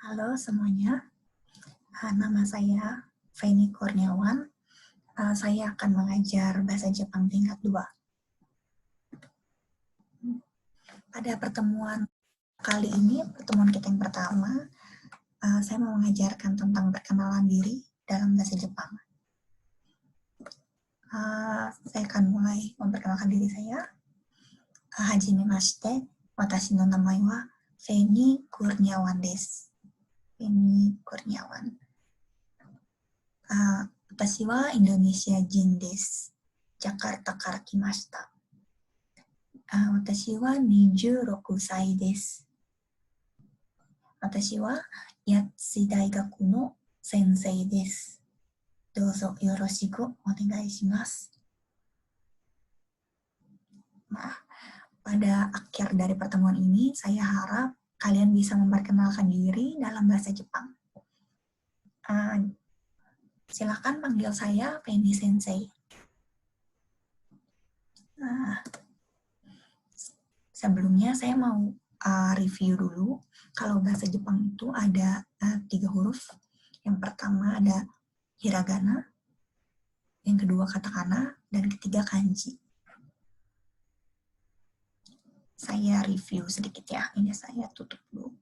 Halo semuanya, nama saya Feni Kurniawan. Saya akan mengajar bahasa Jepang tingkat 2. Pada pertemuan kali ini, pertemuan kita yang pertama, saya mau mengajarkan tentang perkenalan diri dalam bahasa Jepang. Saya akan mulai memperkenalkan diri saya. Hajimemashite, watashi no namae wa Feni Kurniawan desu. Feni Kurniawan. Watashi wa Indonesia jin desu. Jakarta kara kimashita. Watashi wa 26 歳です。私は八つ大学の先生です。どうぞよろしくお願いします。Nah, pada akhir dari pertemuan ini, saya harap kalian bisa memperkenalkan diri dalam bahasa Jepang. Silakan panggil saya Penny Sensei. Nah, sebelumnya saya mau review dulu. Kalau bahasa Jepang itu ada 3 huruf. Yang pertama ada hiragana, yang kedua katakana, dan ketiga kanji. Saya review sedikit ya. Ini saya tutup dulu.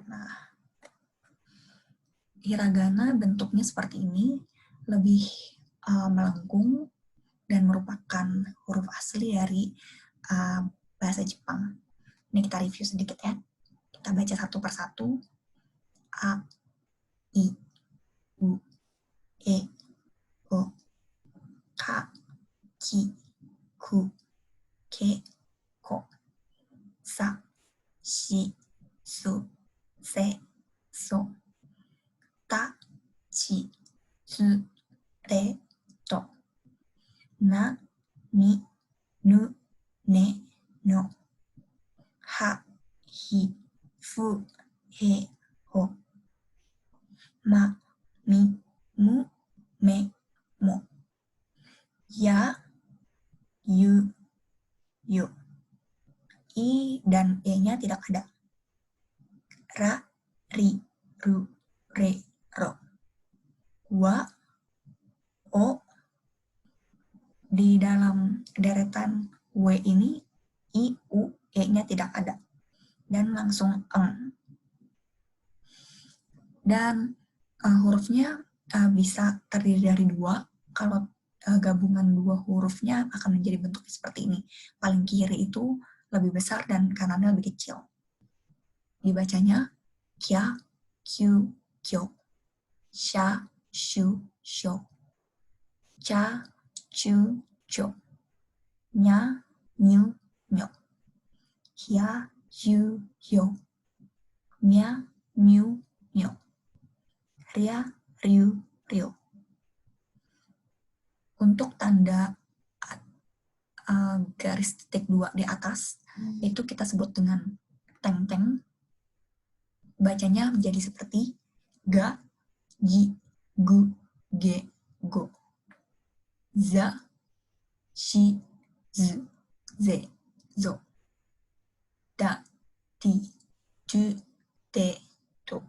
Nah, hiragana bentuknya seperti ini, lebih melengkung dan merupakan huruf asli dari bahasa Jepang. Ini kita review sedikit ya. Kita baca satu persatu. A, I, U, E, O, Ka, Ki, Ku, Ke, Ko, Sa, Shi, Su, Se, So, Ta, Chi, Tsu, Te, To, Na, Ni, Nu, Ne, No, Ha, Hi, Fu, He, Ho, Ma, Mi, Mu, Me, Mo, Ya, Yu, Yu. I dan E-nya tidak ada. Ra, Ri, Ru, Re, Ro. Wa, O. Di dalam deretan W ini, I, U, E-nya tidak ada. Dan langsung eng. Dan hurufnya bisa terdiri dari 2. Kalau gabungan 2 hurufnya akan menjadi bentuknya seperti ini. Paling kiri itu lebih besar dan kanannya lebih kecil. Dibacanya kya, kyu, kyo, sha, shu, sho, cha, chu, cho, nya, nyu, nyo, hya, yu, hyo, mya, myu, myo, rya, ryu, ryo. Untuk tanda garis titik 2 di atas, itu kita sebut dengan teng-teng. Bacanya menjadi seperti ga, gi, gu, ge, go. Za, shi, zu, ze, zo. Da, ti, tu, te, to.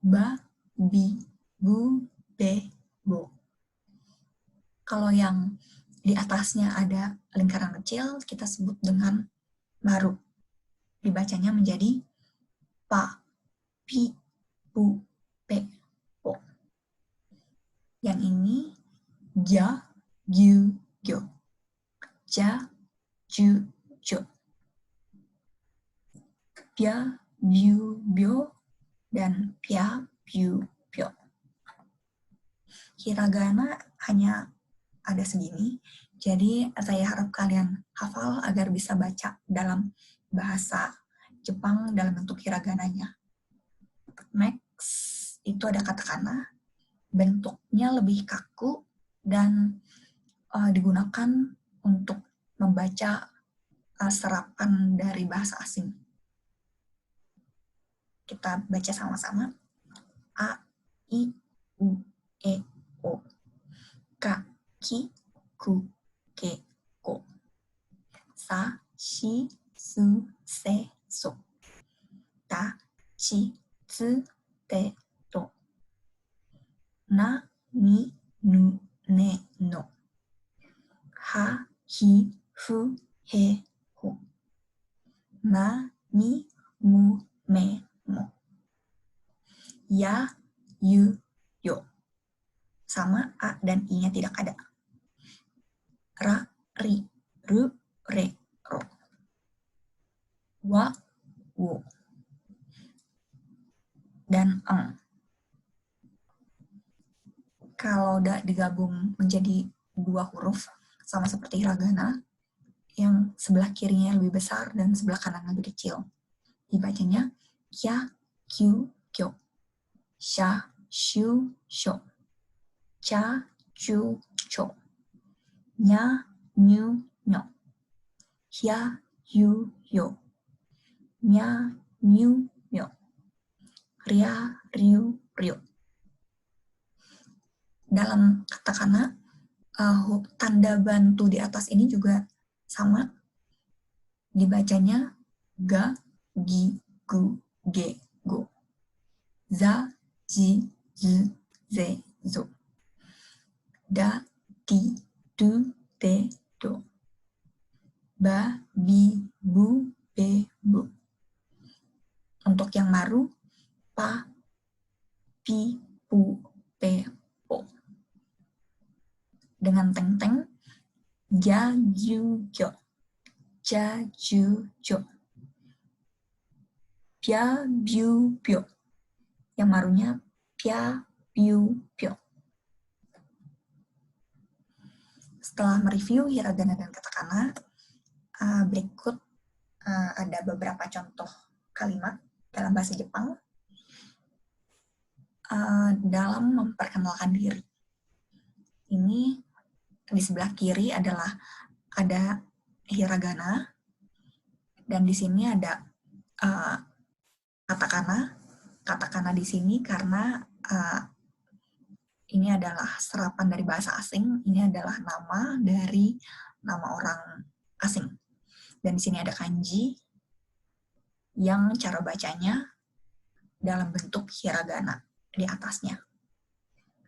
Ba, bi, bu, be, bo. Kalau yang di atasnya ada lingkaran kecil, kita sebut dengan maru. Dibacanya menjadi pa, pi, pu, pe, po. Yang ini ja, gyu, gyo. Ja, ju, jo. Pya, byu, byo. Dan pya, pyu, pyo. Hiragana hanya ada segini, jadi saya harap kalian hafal agar bisa baca dalam bahasa Jepang dalam bentuk hiragananya. Next, itu ada katakana. Bentuknya lebih kaku dan digunakan untuk membaca serapan dari bahasa asing. Kita baca sama-sama. A, I, U, E, O. Ka, ki, ku, ke, ko. Sa, shi, su, se, so. Ta, chi, tsu, te, to. Na, ni, nu, ne, no. Ha, hi, fu, he, ho. Ma, mi, mu, me, mo. Ya, yu, yo. Sama a dan i-nya tidak ada. Ra, ri, ru, re, ro. Wa, wo. Dan eng. Kalau udah digabung menjadi dua huruf, sama seperti hiragana, yang sebelah kirinya lebih besar dan sebelah kanan lebih kecil. Dibacanya kya, kyu, kyo. Sha, shu, sho. Cha, chu, cho. Nya, nyu, nyo. Hya, yu, yo. Mya, myu, myo. Rya, ryu, ryo. Dalam katakana, tanda bantu di atas ini juga sama. Dibacanya ga, gi, gu, ge, go. Za, ji, z, ze, zo. Da, ti, tu, te, do. Ba, bi, bu, be, bu. Untuk yang maru, pa, pi, pu, pe, po. Dengan teng-teng, ja, ju, jo. Ja, ju, jo. Pia, biu, pio. Yang marunya pia, piu, pio. Setelah mereview hiragana dan katakana, berikut ada beberapa contoh kalimat dalam bahasa Jepang dalam memperkenalkan diri. Ini di sebelah kiri adalah ada hiragana, dan di sini ada katakana. Katakana di sini karena ini adalah serapan dari bahasa asing. Ini adalah nama dari nama orang asing. Dan di sini ada kanji yang cara bacanya dalam bentuk hiragana di atasnya.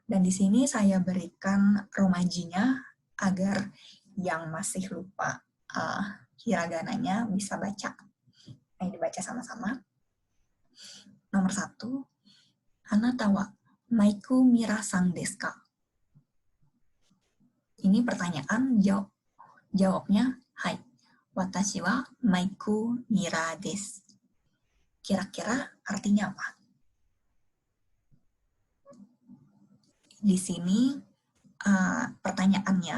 Dan di sini saya berikan romajinya agar yang masih lupa hiragananya bisa baca. Ayo dibaca sama-sama. Nomor 1, Anata wa Maiku Mira-san desu ka? Ini pertanyaan, jawabnya hai. Watashi wa Maiku Mira desu. Kira-kira artinya apa? Di sini pertanyaannya,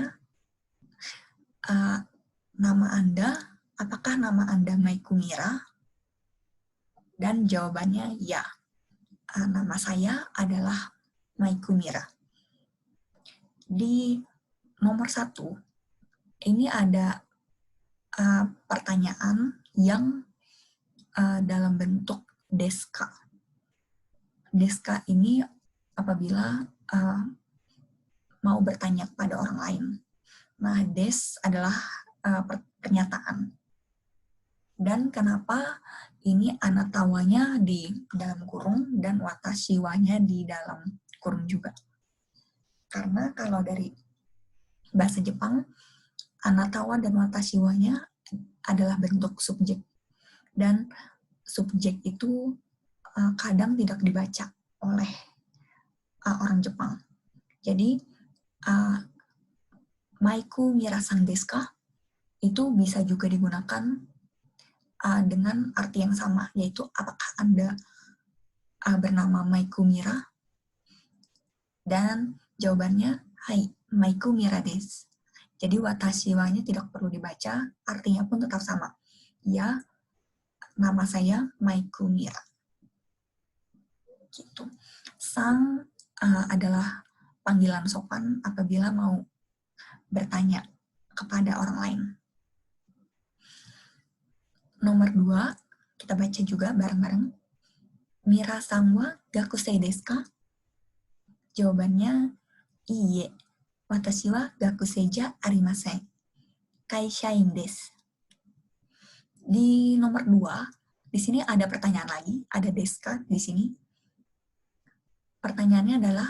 nama Anda, apakah nama Anda Maiku Mira? Dan jawabannya ya. Nama saya adalah Maiku Mira. Di nomor 1, ini ada pertanyaan yang dalam bentuk deska. Deska ini apabila mau bertanya kepada orang lain. Nah, des adalah pernyataan. Dan kenapa ini anatawanya di dalam kurung dan watashiwanya di dalam kurung juga? Karena kalau dari bahasa Jepang, anatawa dan watashiwanya adalah bentuk subjek. Dan subjek itu kadang tidak dibaca oleh orang Jepang. Jadi, Maiku Mira-san desu ka? Itu bisa juga digunakan dengan arti yang sama, yaitu apakah Anda bernama Maiku Mira? Dan jawabannya, hai, Maiku Mira desu. Jadi watashiwanya tidak perlu dibaca, artinya pun tetap sama. Ya, nama saya Maiku Mira. Gitu. Sang adalah panggilan sopan apabila mau bertanya kepada orang lain. Nomor 2, kita baca juga bareng-bareng. Mira-san wa gakusei desu ka? Jawabannya, iye. Watashi wa gakusei ja arimasen. Kaishain desu. Di nomor 2, di sini ada pertanyaan lagi, ada deska di sini. Pertanyaannya adalah,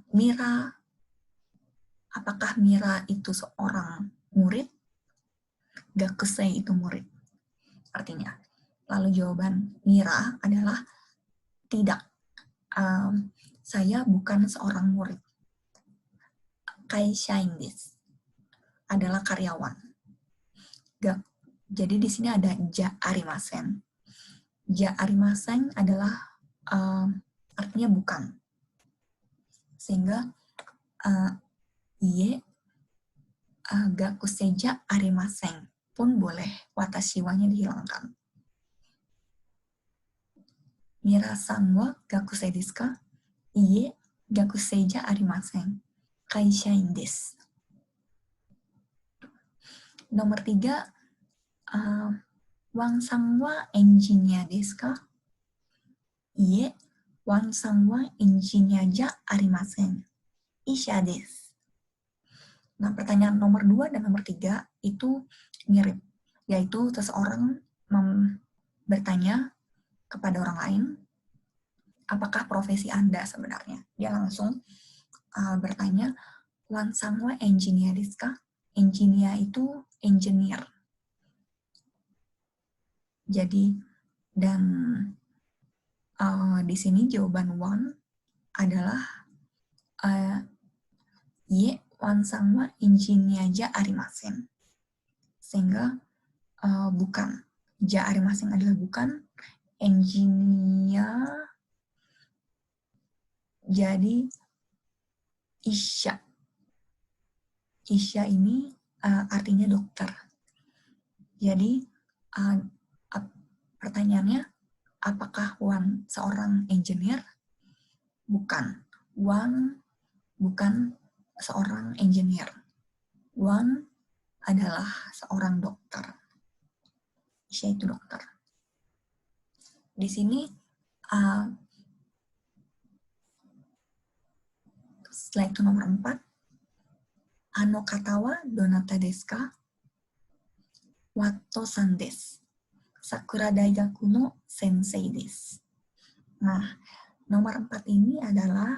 Mira, apakah Mira itu seorang murid? Gakusei itu murid. Artinya, lalu jawaban Mira adalah tidak. Saya bukan seorang murid. Kaishain desu adalah karyawan. Jadi di sini ada ja arimasen. Ja arimasen adalah artinya bukan. Sehingga ie gakusei ja arimasen pun boleh watashi wa-nya dihilangkan. Mira-san wa gakusei desu ka? Ie gakusei ja arimasen. Kaishain desu. Nomor 3, Wan-san wa engineer desu ka? Ie, Wan-san wa engineer ja arimasen. Isha desu. Nah, pertanyaan nomor 2 dan nomor 3 itu mirip, yaitu seseorang bertanya kepada orang lain, apakah profesi Anda sebenarnya? Dia langsung bertanya, Wan-san wa engineer desu ka? Engineer itu engineer. Jadi, dan di sini jawaban Wan adalah ie Wan-san wa engineer ja arimasen. Sehingga bukan. Ja arimasen adalah bukan. Engineer jadi isha. Isha ini artinya dokter. Jadi pertanyaannya, apakah Wan seorang engineer? Bukan. Wan bukan seorang engineer. Wan adalah seorang dokter. Isha itu dokter. Di sini setelah itu nomor 4, ano kata wa donata desu ka? Watto-san desu. Sakura Daigaku no sensei desu. Nah, nomor 4 ini adalah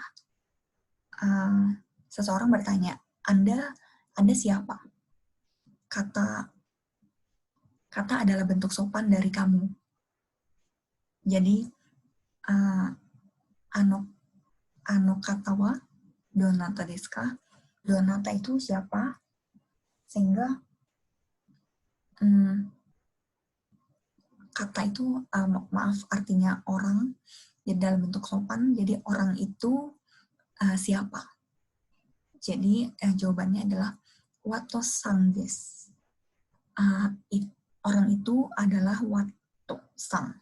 seseorang bertanya, Anda siapa? Kata adalah bentuk sopan dari kamu. Jadi, ano kata wa donata desu ka? Donata itu siapa? Sehingga kata itu maaf artinya orang, jadi dalam bentuk sopan, jadi orang itu siapa? Jadi jawabannya adalah Watto-san desu. Orang itu adalah Watto-san.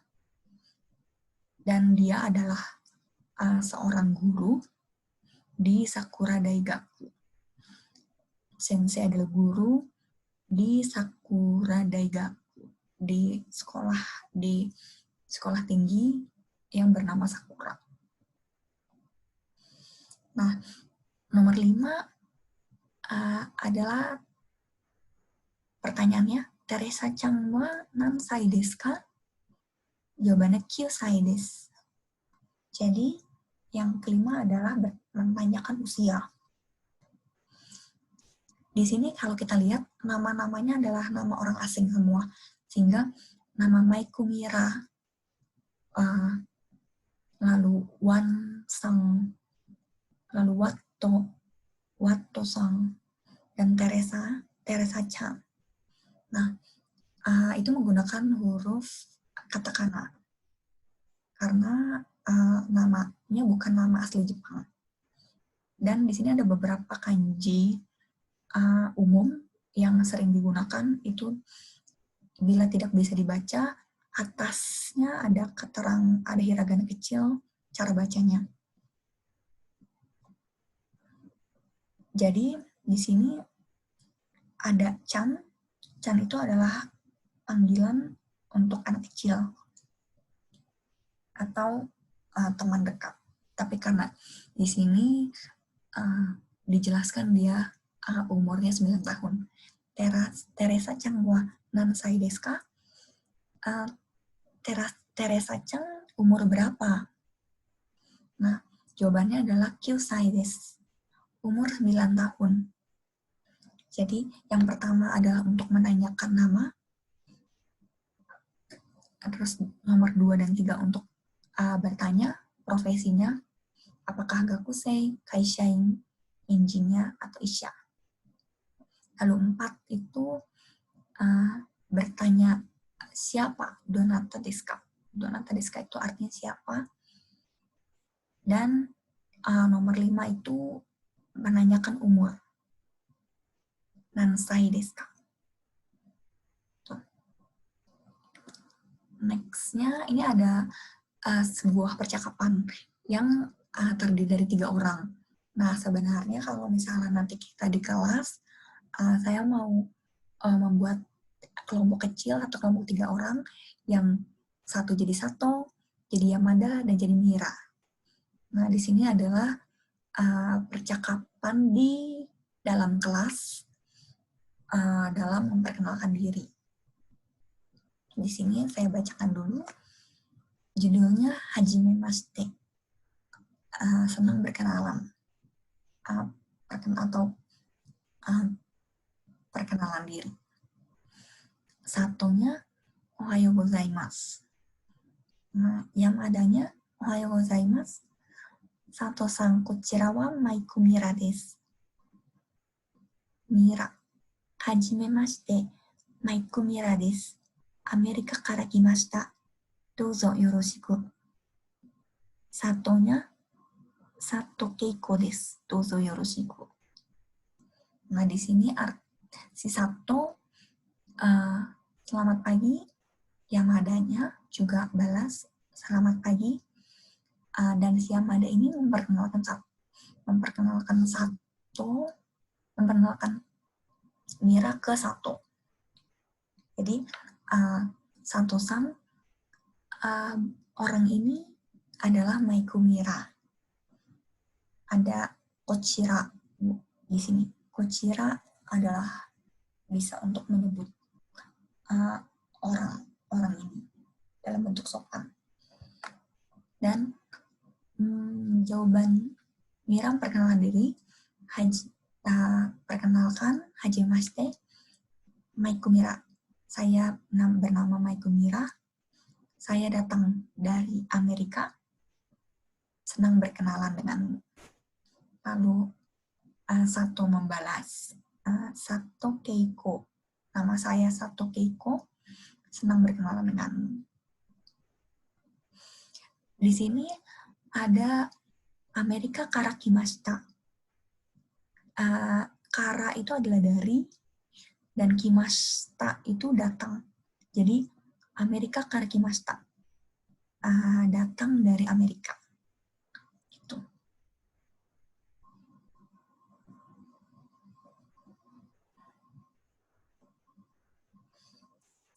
Dan dia adalah seorang guru di Sakura Daigaku. Sensei adalah guru di Sakura Daigaku, di sekolah tinggi yang bernama Sakura. Nah, nomor 5 adalah pertanyaannya, Teresa-chan wa nansai desu ka? Jawabannya kyusai desu. Jadi, yang kelima adalah menanyakan usia. Di sini kalau kita lihat, nama-namanya adalah nama orang asing semua. Sehingga nama Maiko Mira, lalu Wan-san, lalu Watto-san, dan Teresa-chan. Nah, itu menggunakan huruf katakana. Karena namanya bukan nama asli Jepang. Dan di sini ada beberapa kanji umum yang sering digunakan, itu bila tidak bisa dibaca, atasnya ada ada hiragana kecil, cara bacanya. Jadi di sini ada chan. Chan itu adalah panggilan untuk anak kecil atau teman dekat. Tapi karena di sini dijelaskan dia umurnya 9 tahun. Teresa Chang wa nansai desu ka? Teresa Chang umur berapa? Nah, jawabannya adalah kyusai desu. Umur 9 tahun. Jadi, yang pertama adalah untuk menanyakan nama. Terus nomor 2 dan 3 untuk bertanya profesinya. Apakah gakusei, kaishain, injinya, atau isya. Lalu 4 itu bertanya siapa, donata desu ka. Donata desu ka itu artinya siapa. Dan nomor 5 itu menanyakan umur. Nansai desu ka. Next-nya ini ada sebuah percakapan yang terdiri dari 3 orang. Nah, sebenarnya kalau misalnya nanti kita di kelas, saya mau membuat kelompok kecil atau kelompok 3 orang yang satu jadi Sato, jadi Yamada, dan jadi Mira. Nah, di sini adalah percakapan di dalam kelas dalam memperkenalkan diri. Di sini saya bacakan dulu. Judulnya Hajimemashite. Senang berkenalan. Perkenalan diri. Satunya Ohayo gozaimasu. Nah, Yamadanya Ohayo gozaimasu. Sato-san, kochira wa Maiko Mira desu. Mira. Hajimemashite. Maiko Mira desu. Amerika kara kimashita. Douzo yoroshiku. Satonya Sato Keiko desu. Douzo yoroshiku. Nah, di sini si Sato selamat pagi. Yamadanya juga balas selamat pagi. Dan si Yamada ini memperkenalkan Mira ke Sato. Jadi Sato-san, orang ini adalah Maiko Mira. Ada kochira di sini. Kochira adalah bisa untuk menyebut orang ini dalam bentuk sopan. Dan jawaban Mira perkenalan diri, perkenalkan, hajimashite, Maiko Mira. Saya bernama Maiko Mira. Saya datang dari Amerika. Senang berkenalan denganmu. Lalu Sato membalas, Sato Keiko. Nama saya Sato Keiko. Senang berkenalan denganmu. Di sini ada Amerika kara kimashita. Kara itu adalah dari, dan kimashita itu datang. Jadi Amerika kara kimashita. Datang dari Amerika. Gitu.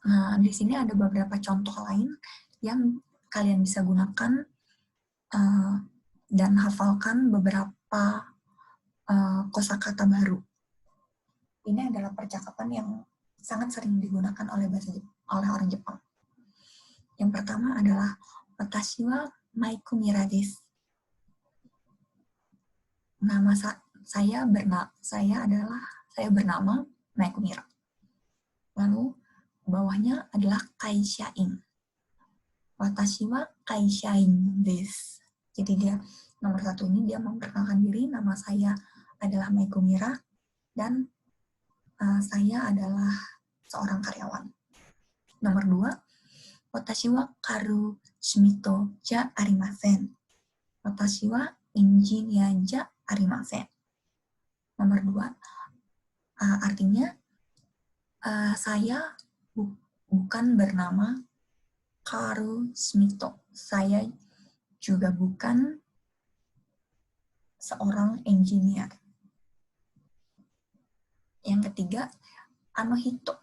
Nah, di sini ada beberapa contoh lain yang kalian bisa gunakan dan hafalkan beberapa kosakata baru. Ini adalah percakapan yang sangat sering digunakan oleh orang Jepang. Yang pertama adalah Watashi wa Maiko Mira desu. Nama saya bernama Maiko Mira. Lalu bawahnya adalah kaishain. Watashi wa kaishain desu. Jadi dia nomor 1 ini dia memperkenalkan diri, nama saya adalah Maiko Mira dan saya adalah seorang karyawan. Nomor 2, Watashi wa karu shimito ja arimasen. Watashi wa injinia ja arimasen. Nomor 2, artinya saya bukan bernama Karu Shimito. Saya juga bukan seorang engineer. Yang ketiga, anohito.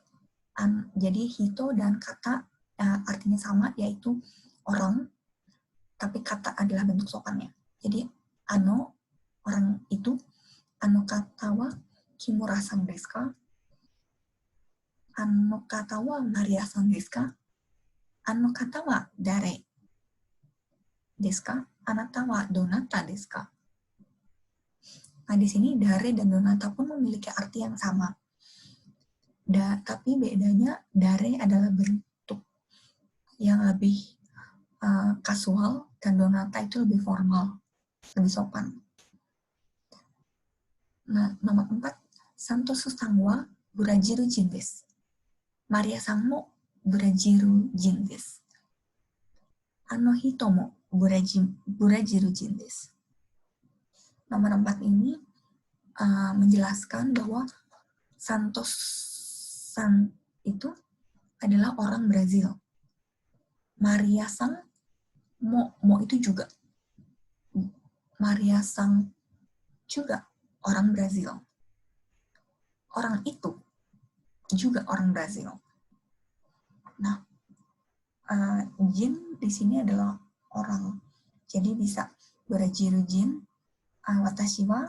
Jadi hito dan kata artinya sama, yaitu orang, tapi kata adalah bentuk sopannya. Jadi ano, orang itu, Ano kata wa Kimura-san desu ka? Ano kata wa Maria-san desu ka? Ano kata wa dare desu ka? Anata wa donata desu ka? Nah, di sini dare dan donata pun memiliki arti yang sama. Tapi bedanya dare adalah bentuk yang lebih kasual dan donata itu lebih formal, lebih sopan. Nah, nomor 4, Santosu-san wa burajiru jin desu. Maria-san mo burajiru jin desu. Ano hito mo burajiru jin desu. Nomor 4 ini menjelaskan bahwa Santos-san itu adalah orang Brazil. Maria-san mo itu juga. Maria-san juga orang Brazil. Orang itu juga orang Brazil. Nah, jin di sini adalah orang. Jadi bisa burajiru jin, watashi wa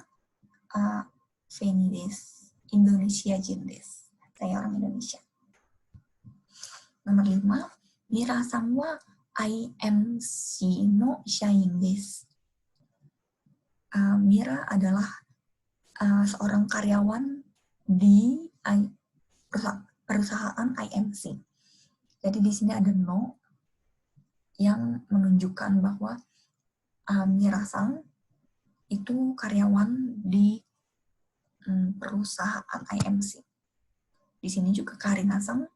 Feni desu, Indonesia jin desu. Saya orang Indonesia. Nomor 5, Mira-san wa IMC no shain desu. Mira adalah seorang karyawan di perusahaan IMC. Jadi di sini ada no yang menunjukkan bahwa Mira-san itu karyawan di perusahaan IMC. Di sini juga Karina-san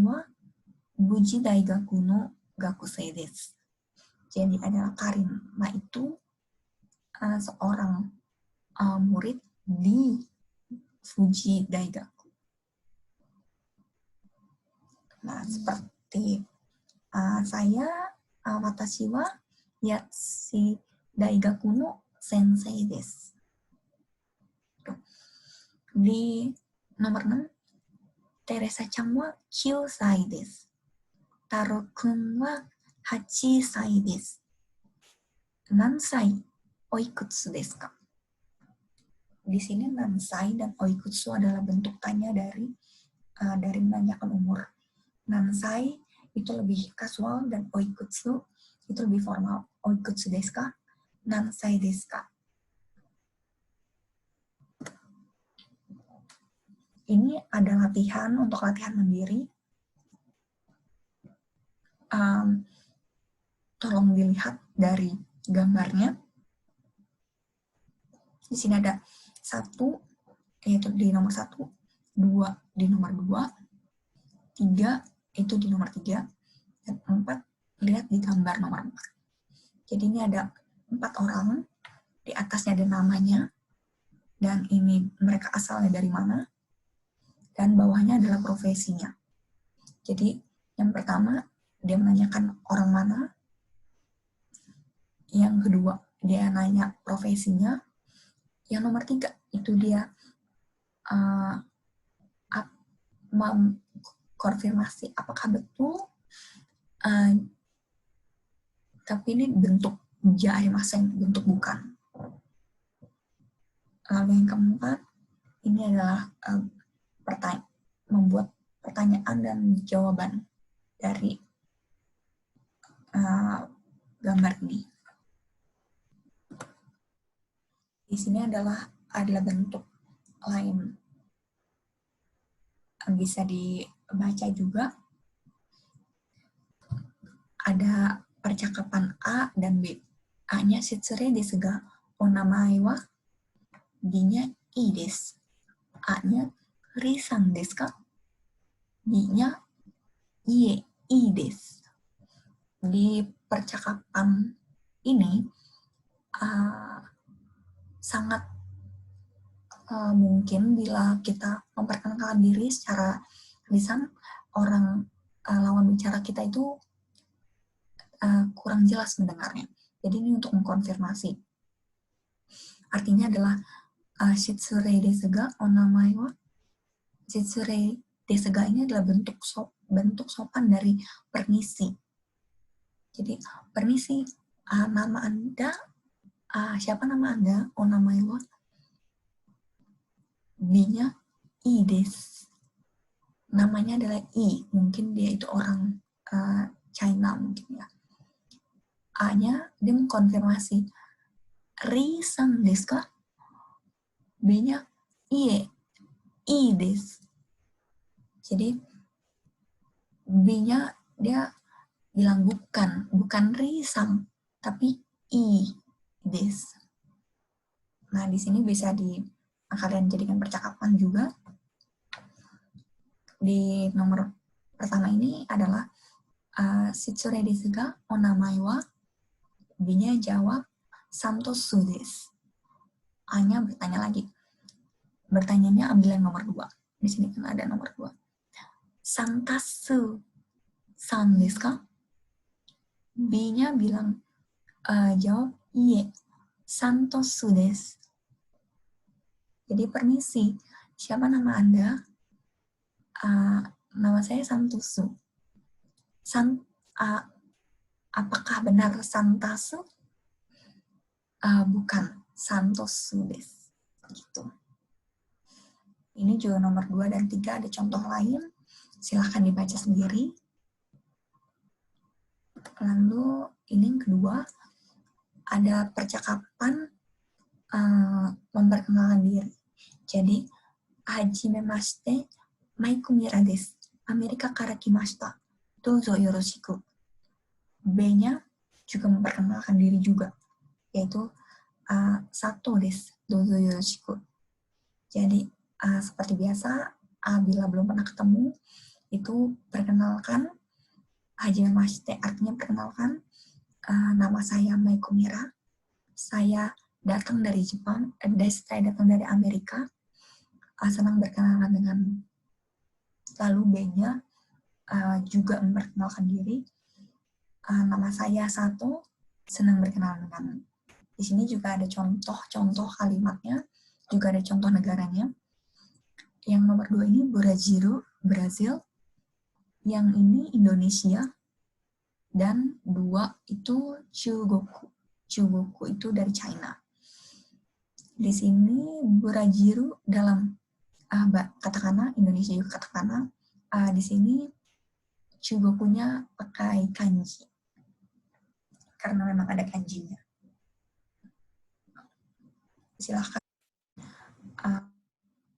wa Buji Daigaku no Gakusei desu. Jadi adalah Karina itu seorang murid di Fuji Daigaku. Nah, seperti saya watashi wa Yatsi Daigaku no Sensei desu. Di nomor 6, Teresa-chan wa 9 sai desu. Taro-kun wa 8 sai desu. Nansai oikutsu desu ka? Di sini nansai dan oikutsu adalah bentuk tanya dari menanyakan umur. Nansai itu lebih kasual dan oikutsu itu lebih formal. Oikutsu desu ka? Nansai desu ka? Ini ada latihan untuk latihan mandiri. Tolong dilihat dari gambarnya. Di sini ada 1, yaitu di nomor 1, 2 di nomor 2, 3 itu di nomor 3, dan 4 lihat di gambar nomor 4. Jadi ini ada 4 orang, di atasnya ada namanya, dan ini mereka asalnya dari mana, dan bawahnya adalah profesinya. Jadi yang pertama dia menanyakan orang mana, yang kedua dia nanya profesinya, yang nomor 3 itu dia konfirmasi apakah betul, tapi ini bentuk jari masing, bentuk bukan. Lalu yang keempat ini adalah membuat pertanyaan dan jawaban dari gambar ini. Di sini adalah bentuk lain. Bisa dibaca juga. Ada percakapan A dan B. A-nya shitsure desu ga onamae wa, B-nya ii desu. A-nya ri-san desu ka? B-nya ii desu. Di percakapan ini sangat mungkin bila kita memperkenalkan diri secara lisan, orang lawan bicara kita itu kurang jelas mendengarnya. Jadi ini untuk mengkonfirmasi. Artinya adalah shitsure desu ga onamae wa. Shitsure desu ga ini adalah bentuk sopan dari permisi. Jadi permisi, nama Anda Siapa nama Anda? Onamae wa? B-nya I desu. Namanya adalah I. Mungkin dia itu orang China mungkin ya. A-nya dia mengkonfirmasi. Ri-san desu ka? B-nya Ie. I desu. Jadi B-nya dia bilang bukan Ri-san, tapi I desu. Nah, di sini bisa kalian jadikan percakapan juga. Di nomor pertama ini adalah Shitsure desu ga onamae wa? B-nya jawab Santosu desu. A-nya bertanya lagi. Bertanyanya ambil yang nomor 2. Di sini kan ada nomor 2. Santasu san desu ka? B-nya bilang jawab iye. Santosu desu. Jadi permisi, siapa nama Anda? Nama saya Santosu. Apakah benar Santasu? Bukan, Santosu desu. Gitu. Ini juga nomor 2 dan 3 ada contoh lain. Silahkan dibaca sendiri. Lalu ini yang kedua, ada percakapan memperkenalkan diri. Jadi, hajimemashite, Maiku Mira desu. Amerika kara kimashita. Douzo yoroshiku. B-nya juga memperkenalkan diri juga, yaitu Sato desu. Douzo yoroshiku. Jadi, seperti biasa, bila belum pernah ketemu, itu perkenalkan. Hajimemashite artinya perkenalkan. Nama saya Maiku Mira. Saya datang dari Jepang. Saya datang dari Amerika. Senang berkenalan dengan. Lalu B-nya juga memperkenalkan diri. Nama saya Sato. Senang berkenalan dengan. Di sini juga ada contoh kalimatnya. Juga ada contoh negaranya. Yang nomor 2 ini Brazil. Yang ini Indonesia. Dan 2 itu Chugoku. Chugoku itu dari China. Di sini Brazil dalam katakana, Indonesia juga katakana. Di sini Chugokunya pakai kanji. Karena memang ada kanjinya. Silahkan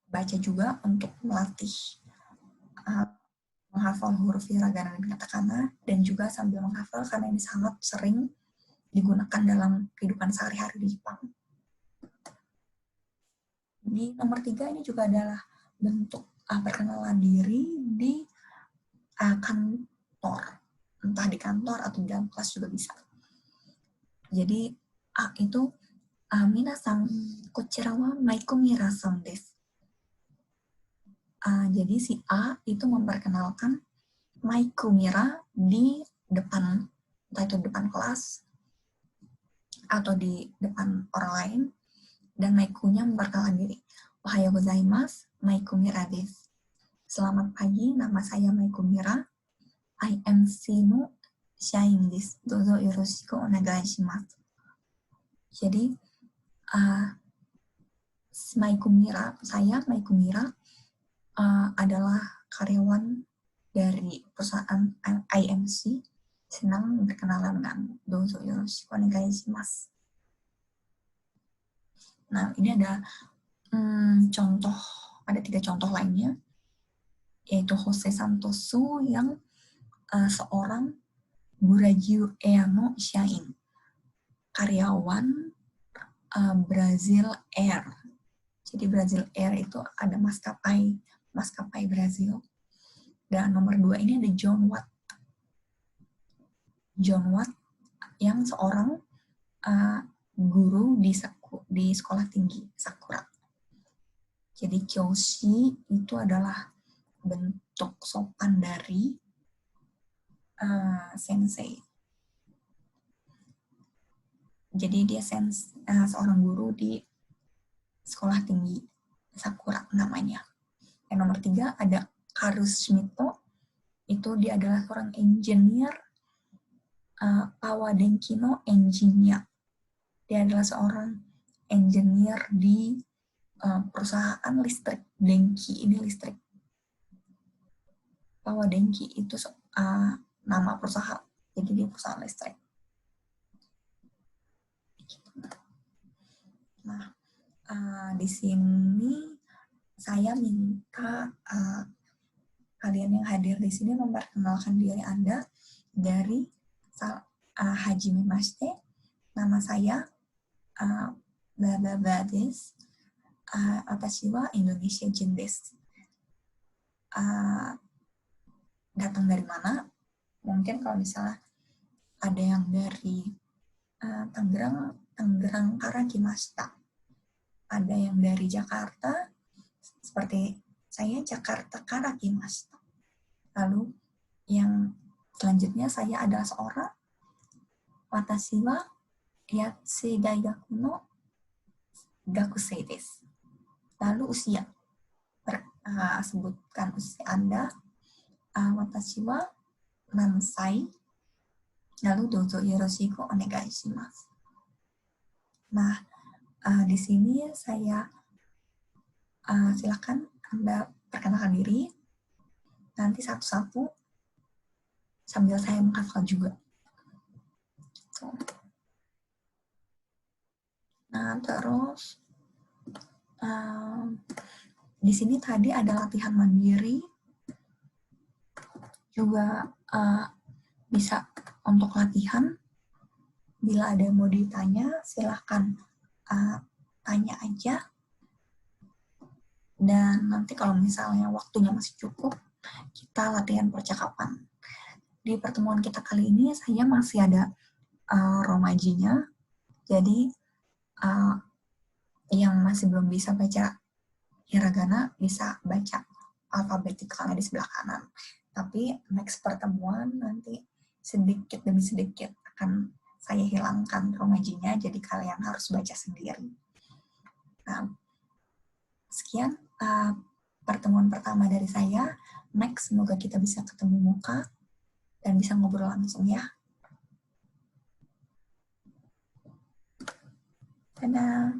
baca juga untuk melatih menghafal huruf hiragana dan katakana, dan juga sambil menghafal karena ini sangat sering digunakan dalam kehidupan sehari-hari di Jepang. Di nomor 3 ini juga adalah bentuk perkenalan diri di kantor. Entah di kantor atau di dalam kelas juga bisa. Jadi A itu minasan kochira wa Maiku Mira-san desu. Jadi si A itu memperkenalkan Maiku Mira di depan, entah itu depan kelas atau di depan orang lain, dan Maikunya memperkenalkan diri. Ohayo gozaimasu, Maiku Mira desu. Selamat pagi, nama saya Maiku Mira. IMC no shain desu. Dozo yoroshiku onegai shimasu. Jadi, saya Maiku Mira adalah karyawan dari perusahaan IMC. Senang berkenalan dengan Dozo yoroshiku onegai shimasu. Nah, ini ada ada 3 contoh lainnya, yaitu Jose Santosu yang seorang Brazil Air no Shain, karyawan Brazil Air. Jadi Brazil Air itu ada maskapai Brazil. Dan nomor 2 ini ada John Watt. John Watt yang seorang guru di sekolah tinggi Sakura. Jadi kyoshi itu adalah bentuk sopan dari sensei. Jadi dia seorang guru di sekolah tinggi Sakura namanya. Yang nomor 3 ada Karu Shimito. Itu dia adalah seorang engineer Pawa Denki no engineer. Dia adalah seorang engineer di perusahaan listrik Denki. Ini listrik. Bahwa Denki itu nama perusahaan. Jadi dia perusahaan listrik. Nah, di sini saya minta kalian yang hadir di sini memperkenalkan diri Anda dari Hajime Mashite. Nama saya bla bla bla desu. Watashi wa Indonesia Jin desu. Datang dari mana? Mungkin kalau misalnya ada yang dari Tangerang Karakimashita. Ada yang dari Jakarta, seperti saya Jakarta Karakimashita. Lalu yang selanjutnya saya adalah seorang Watashi wa Yatsui Daigaku no Gakusei desu. Lalu usia. Sebutkan usia Anda. Watashi wa nansai. Lalu dozo yoroshiku onegai shimasu. Nah, di sini saya silakan Anda perkenalkan diri. Nanti satu-satu sambil saya menghafal juga. Nah, terus di sini tadi ada latihan mandiri, juga bisa untuk latihan. Bila ada yang mau ditanya, silahkan tanya aja. Dan nanti kalau misalnya waktunya masih cukup, kita latihan percakapan. Di pertemuan kita kali ini, saya masih ada romajinya. Jadi, yang masih belum bisa baca hiragana, bisa baca alfabetikalnya di sebelah kanan. Tapi next pertemuan nanti sedikit demi sedikit akan saya hilangkan romajinya, jadi kalian harus baca sendiri. Nah, sekian pertemuan pertama dari saya. Next, semoga kita bisa ketemu muka dan bisa ngobrol langsung ya. Dadah.